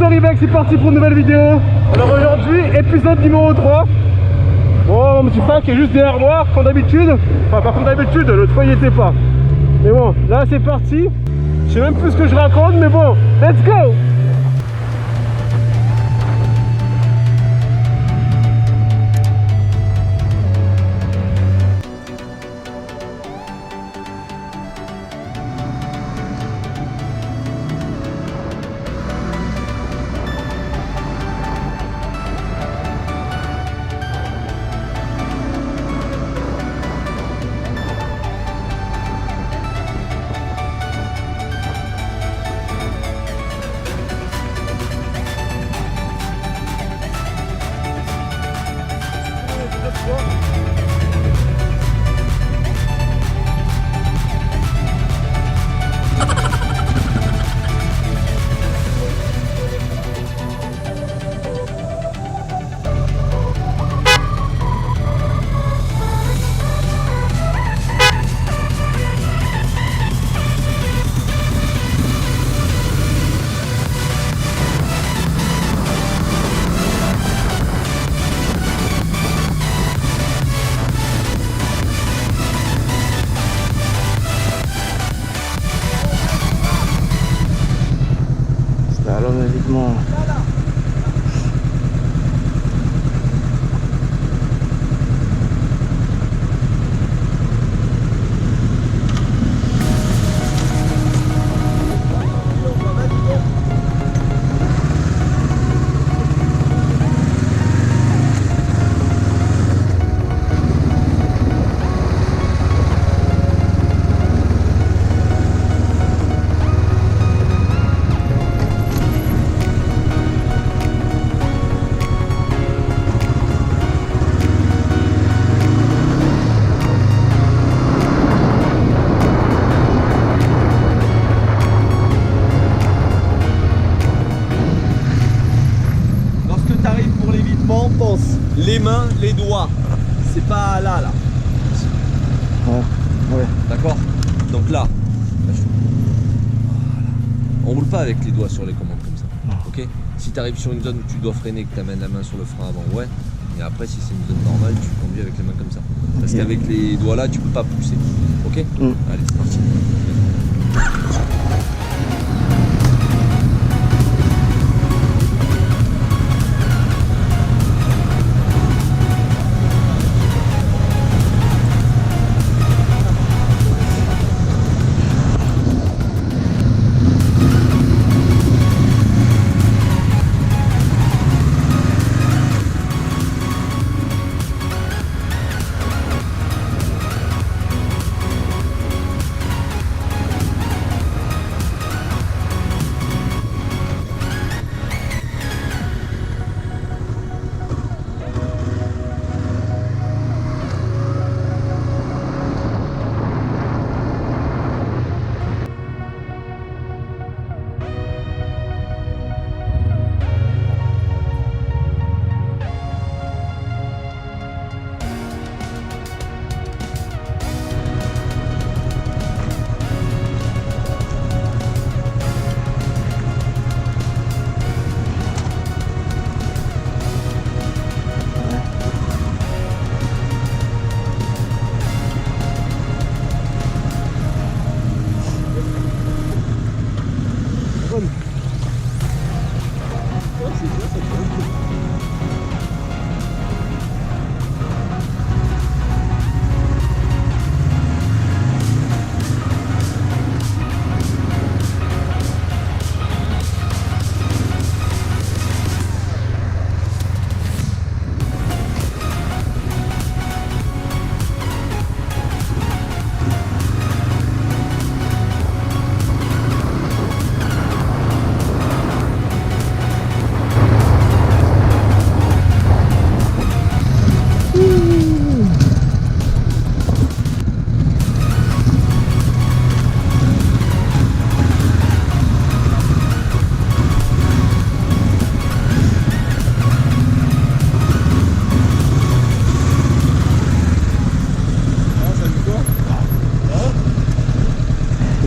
Ribex, c'est parti pour une nouvelle vidéo. Alors aujourd'hui, épisode numéro 3. Bon, mon petit frère qui est juste derrière moi, comme d'habitude. Enfin, pas comme d'habitude, l'autre fois il était pas. Mais bon, là c'est parti. Je sais même plus ce que je raconte, mais bon, let's go. Alors évidemment. Pense les mains, les doigts, c'est pas là. Ouais. D'accord. Donc là, voilà. On roule pas avec les doigts sur les commandes comme ça. Ok. Si tu arrives sur une zone où tu dois freiner, que tu amènes la main sur le frein avant, ouais. Et après, si c'est une zone normale, tu conduis avec les mains comme ça. Parce qu'avec les doigts là, tu peux pas pousser. Ok. Allez, c'est parti.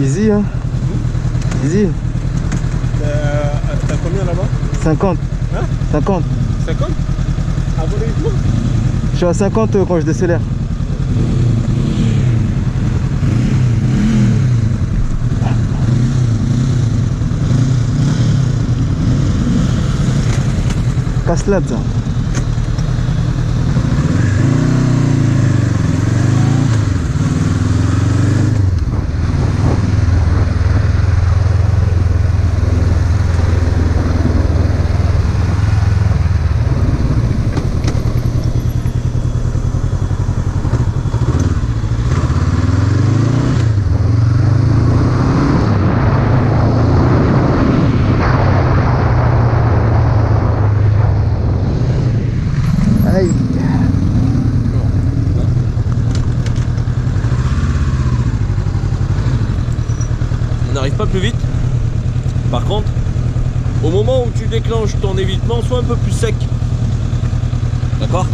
Easy, hein. Easy. T'as combien là-bas? 50. Hein? 50. 50? À voler vite. Je suis à 50 quand je décélère. Casse-lade ça. Aïe. On n'arrive pas plus vite. Par contre, au moment où tu déclenches ton évitement, sois un peu plus sec. D'accord?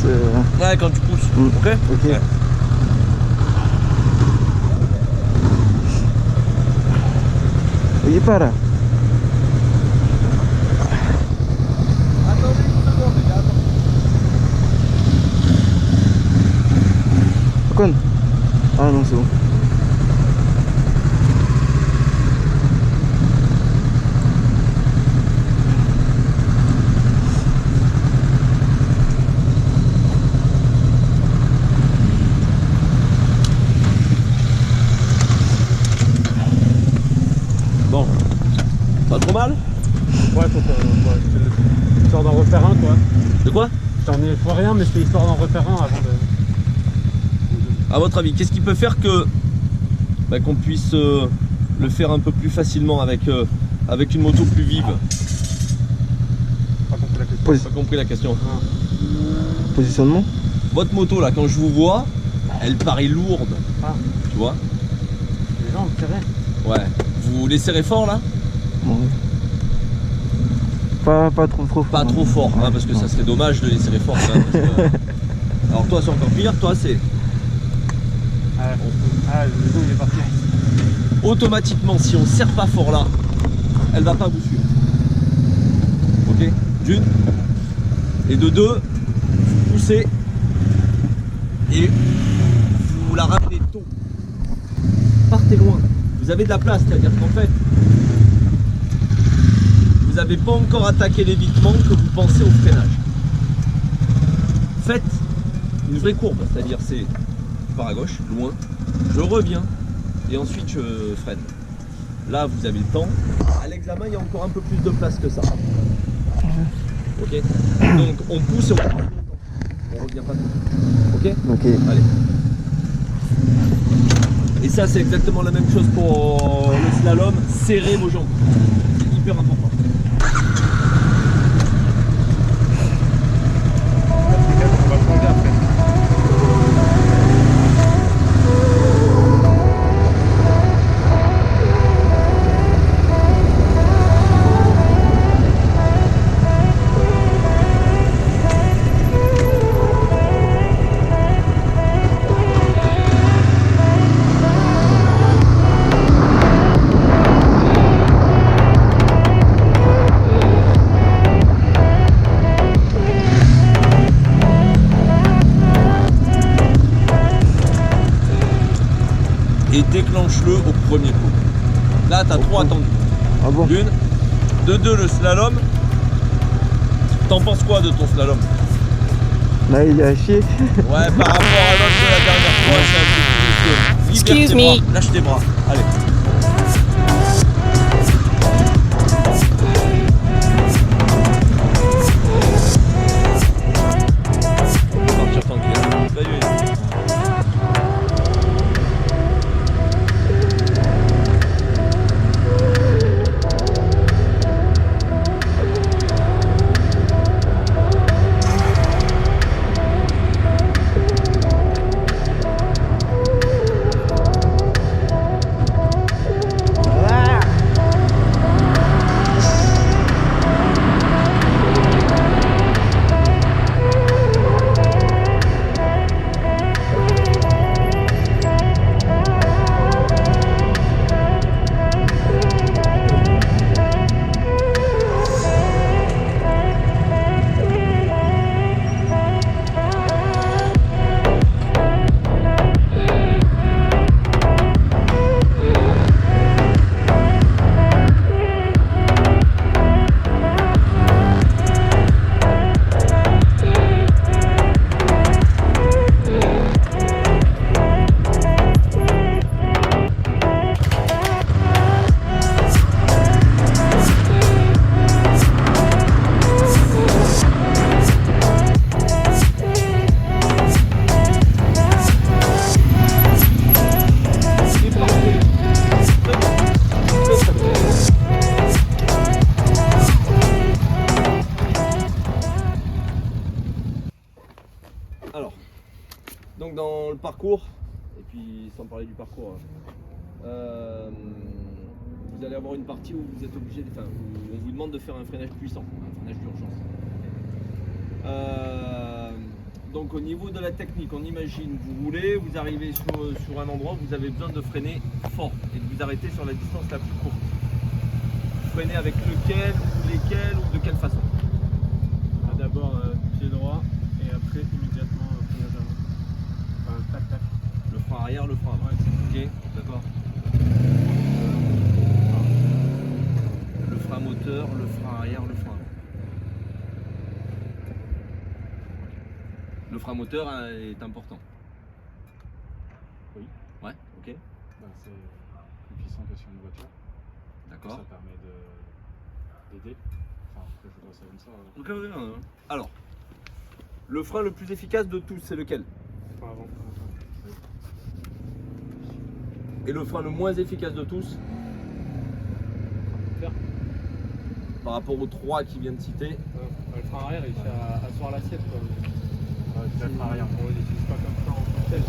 Ouais, quand tu pousses. Ok? Ok. Ouais. Il est pas là. Attendez une seconde, les gars. Con. Ah non, c'est bon. Bon. Pas trop mal? Ouais, c'est histoire d'en refaire un, quoi. De quoi? J'en ai fait rien, mais c'était histoire d'en refaire un avant de. À votre avis, qu'est-ce qui peut faire que qu'on puisse le faire un peu plus facilement avec une moto plus vive? Pas compris la question. Pas compris la question. Positionnement. Votre moto là, quand je vous vois, elle paraît lourde. Ah, Tu vois? les jambes serrées. Ouais. Vous les serrez fort là? Bon, oui. Pas trop fort. Pas trop fort, hein, parce que ça serait dommage de les serrer fort quand même, parce que- Alors toi c'est encore pire, toi c'est Ah, le dos il est parti. automatiquement si on serre pas fort là, elle va pas vous suivre. Ok? D'une. Et de deux, vous poussez et vous la ramenez tôt. Partez loin. Vous avez de la place, c'est-à-dire qu'en fait, vous n'avez pas encore attaqué l'évitement que vous pensez au freinage. Faites une vraie courbe, c'est-à-dire c'est je pars à gauche, loin, je reviens et ensuite je freine. Là vous avez le temps. À l'examen il y a encore un peu plus de place que ça. Ok? Donc on pousse et on revient pas tout. Ok? Ok. Allez. Et ça c'est exactement la même chose pour le slalom, serrez vos jambes. C'est hyper important. On va le changer après. Et déclenche-le au premier coup. Là, tu as trop attendu. Ah bon? D'une. De deux, le slalom. T'en penses quoi de ton slalom? Là, il est à chier. Ouais, par rapport à l'autre de la dernière fois, c'est un peu plus. Libère Excuse tes me. bras, lâche tes bras. Allez. Partir tranquille. Vas-y. le parcours, et puis sans parler du parcours, vous allez avoir une partie où vous êtes obligé, où on vous demande de faire un freinage puissant, un freinage d'urgence. Donc au niveau de la technique, on imagine, vous roulez, vous arrivez sur un endroit où vous avez besoin de freiner fort et de vous arrêter sur la distance la plus courte. Freiner avec lequel, ou lesquels, ou de quelle façon? D'abord pied droit et après immédiatement freinage avant. Enfin tac tac. Le frein arrière, le frein avant. Ok, d'accord. Le frein moteur, le frein arrière, le frein avant. Le frein moteur est important. Oui. Ouais, ok. C'est plus puissant que sur une voiture. D'accord. Ça permet d'aider. Enfin après je vois ça comme ça. Ok, alors, le frein le plus efficace de tous, c'est lequel? Frein avant. Et le frein le moins efficace de tous, Faire. par rapport aux trois qui viennent de citer? Le frein arrière il fait asseoir l'assiette quoi. Le frein arrière, on l'utilise pas comme ça en tant que tel.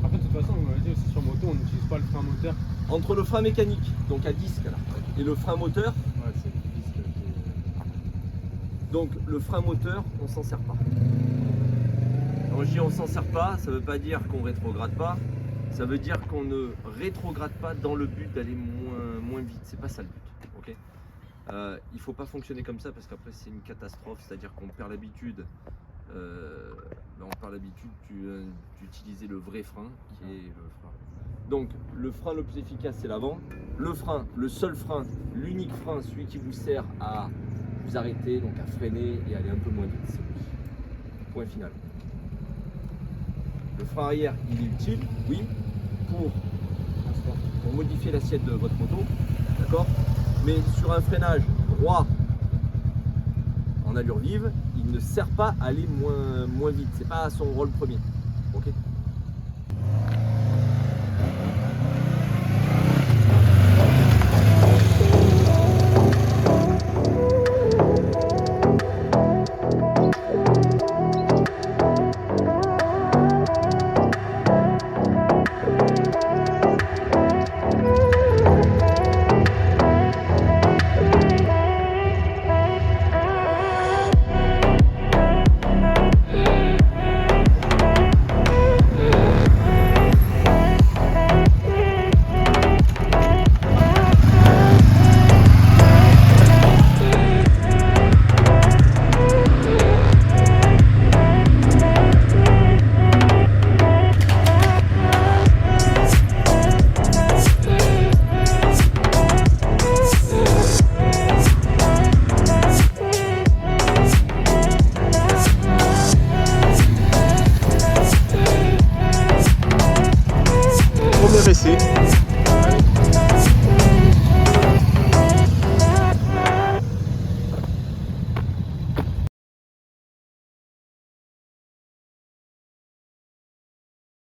Après de toute façon, on m'a dit aussi sur moto, on n'utilise pas le frein moteur. Entre le frein mécanique, donc à disque là, et le frein moteur, Ouais, c'est le disque qui est... donc le frein moteur, on s'en sert pas. Quand je dis on s'en sert pas, ça veut pas dire qu'on rétrograde pas, ça veut dire qu'on ne rétrograde pas dans le but d'aller moins vite, c'est pas ça le but, ok? Il faut pas fonctionner comme ça parce qu'après c'est une catastrophe, c'est-à-dire qu'on perd l'habitude, d'utiliser le vrai frein qui est le frein. Donc le frein le plus efficace c'est l'avant, le frein, le seul frein, l'unique frein, celui qui vous sert à vous arrêter, donc à freiner et aller un peu moins vite, c'est lui. Point final. Le frein arrière il est utile, oui, pour modifier l'assiette de votre moto, d'accord? Mais sur un freinage droit en allure vive, il ne sert pas à aller moins vite. C'est pas son rôle premier. Ok?